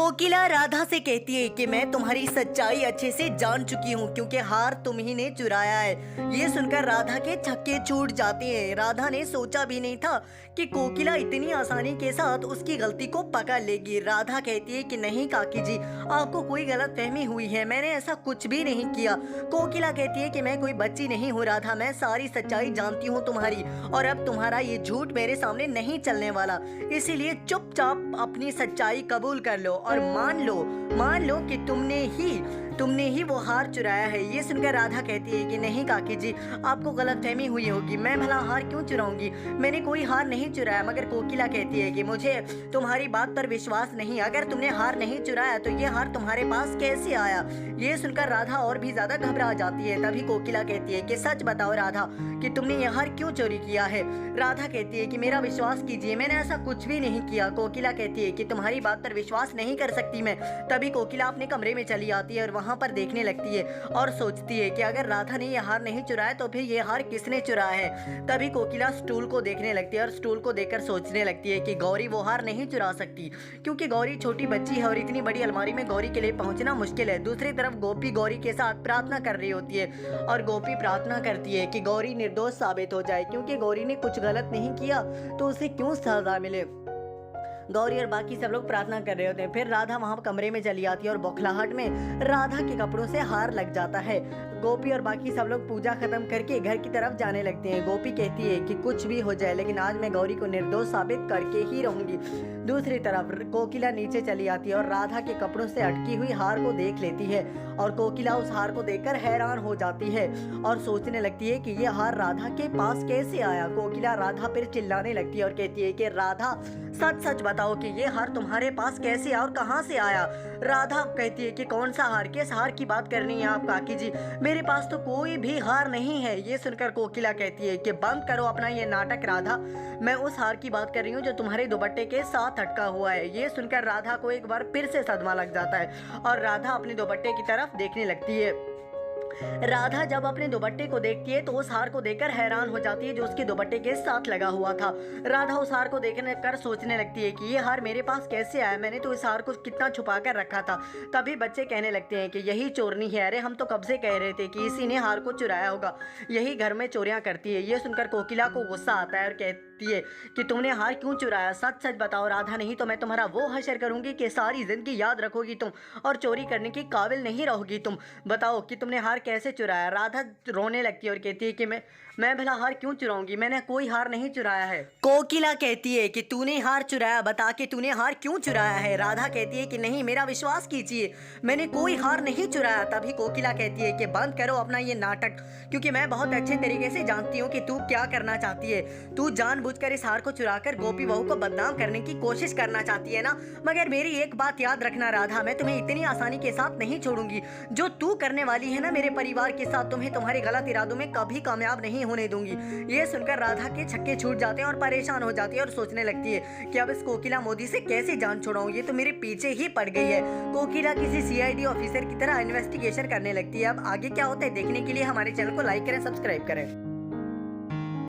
कोकिला राधा से कहती है कि मैं तुम्हारी सच्चाई अच्छे से जान चुकी हूँ क्योंकि हार तुम ही ने चुराया है। ये सुनकर राधा के छक्के छूट जाते हैं। राधा ने सोचा भी नहीं था कि कोकिला इतनी आसानी के साथ उसकी गलती को पकड़ लेगी। राधा कहती है कि नहीं काकी जी, आपको कोई गलतफहमी हुई है, मैंने ऐसा कुछ भी नहीं किया। कोकिला कहती है कि मैं कोई बच्ची नहीं हूँ राधा, मैं सारी सच्चाई जानती हूँ तुम्हारी, और अब तुम्हारा ये झूठ मेरे सामने नहीं चलने वाला, इसीलिए चुपचाप अपनी सच्चाई कबूल कर लो और मान लो कि तुमने ही वो हार चुराया है। ये सुनकर राधा कहती है कि नहीं काकी जी, आपको गलतफहमी हुई होगी, मैं भला हार क्यों चुराऊंगी, मैंने कोई हार नहीं चुराया। मगर कोकिला कहती है कि मुझे तुम्हारी बात पर विश्वास नहीं, अगर तुमने हार नहीं चुराया तो ये हार तुम्हारे पास कैसे आया। ये सुनकर राधा और भी ज्यादा घबरा जाती है। तभी कोकिला कहती है कि सच बताओ राधा कि तुमने ये हार क्यों चोरी किया है। राधा कहती है कि मेरा विश्वास कीजिए, मैंने ऐसा कुछ भी नहीं किया। कोकिला कहती है कि तुम्हारी बात पर विश्वास नहीं कर सकती मैं। तभी कोकिला अपने कमरे में चली आती है और वहां पर देखने लगती है और सोचती है कि अगर राधा ने यह हार नहीं चुराया तो फिर यह हार किसने चुराया है। तभी कोकिला स्टूल को देखने लगती है और स्टूल को देखकर सोचने लगती है कि गौरी वो हार नहीं चुरा सकती, क्योंकि गौरी छोटी बच्ची है और इतनी बड़ी अलमारी में गौरी के लिए पहुंचना मुश्किल है। दूसरी तरफ गोपी गौरी के साथ प्रार्थना कर रही होती है और गोपी प्रार्थना करती है कि गौरी निर्दोष साबित हो जाए, क्योंकि गौरी ने कुछ गलत नहीं किया तो उसे क्यों सजा मिले। गौरी और बाकी सब लोग प्रार्थना कर रहे होते हैं। फिर राधा वहां कमरे में चली आती है और बौखलाहट में राधा के कपड़ों से हार लग जाता है। गोपी और बाकी सब लोग पूजा खत्म करके घर की तरफ जाने लगते हैं। गोपी कहती है कि कुछ भी हो जाए लेकिन आज मैं गौरी को निर्दोष साबित करके ही रहूंगी। दूसरी तरफ कोकिला नीचे चली आती है और राधा के कपड़ों से अटकी हुई हार को देख लेती है और कोकिला उस हार को देखकर हैरान हो जाती है और सोचने लगती है कि यह हार राधा के पास कैसे आया। कोकिला राधा पर चिल्लाने लगती है और कहती है कि राधा सच सच बताओ कि ये हार तुम्हारे पास कैसे आया और कहां से आया। राधा कहती है कि कौन सा हार, किस हार की बात करनी है आप काकी जी, मेरे पास तो कोई भी हार नहीं है। ये सुनकर कोकिला कहती है कि बंद करो अपना ये नाटक राधा, मैं उस हार की बात कर रही हूँ जो तुम्हारे दुपट्टे के साथ अटका हुआ है। ये सुनकर राधा को एक बार फिर से सदमा लग जाता है और राधा अपने दुपट्टे की तरफ देखने लगती है। राधा जब अपने दुपट्टे को देखती है तो उस हार को देखकर हैरान हो जाती है जो उसके दुपट्टे के साथ लगा हुआ था। राधा उस हार को देखने कर सोचने लगती है कि ये हार मेरे पास कैसे आया, मैंने तो इस हार को कितना छुपा कर रखा था। तभी बच्चे कहने लगते हैं कि यही चोरनी है, अरे हम तो कब से कह रहे थे कि इसी ने हार को चुराया होगा, यही घर में चोरियां करती है। ये सुनकर कोकिला को गुस्सा आता है और कहती है कि तुमने हार क्यों चुराया, सच सच बताओ राधा, नहीं तो मैं तुम्हारा वो हशर करूंगी कि सारी जिंदगी याद रखोगी तुम और चोरी करने की काबिल नहीं रहोगी तुम। बताओ कि तुमने हार कैसे चुराया। राधा रोने लगती है और कहती है कि मैं भला हार क्यों चुराऊंगी, मैंने कोई हार नहीं चुराया है। कोकिला कहती है कि तूने हार चुराया, बता कि तूने हार क्यों चुराया है। राधा कहती है कि नहीं, मेरा विश्वास कीजिए, मैंने कोई हार नहीं चुराया। तभी कोकिला कहती है कि बंद करो अपना ये नाटक, क्योंकि मैं बहुत अच्छे तरीके से जानती हूँ कि तू क्या करना चाहती है। तू जानबूझकर इस हार को चुराकर गोपी बहू को बदनाम करने की कोशिश करना चाहती है ना। मगर मेरी एक बात याद रखना राधा, मैं तुम्हें इतनी आसानी के साथ नहीं छोड़ूंगी। जो तू करने वाली है ना मेरे परिवार के साथ, तुम्हें तुम्हारे गलत इरादों में कभी कामयाब नहीं होने दूंगी। ये सुनकर राधा के छक्के छूट जाते हैं और परेशान हो जाती है और सोचने लगती है कि अब इस कोकिला मोदी से कैसे जान छुड़ाऊं, ये तो मेरे पीछे ही पड़ गई है। कोकिला किसी सीआईडी ऑफिसर की तरह इन्वेस्टिगेशन करने लगती है। अब आगे क्या होता है देखने के लिए हमारे चैनल को लाइक करें, सब्सक्राइब करें।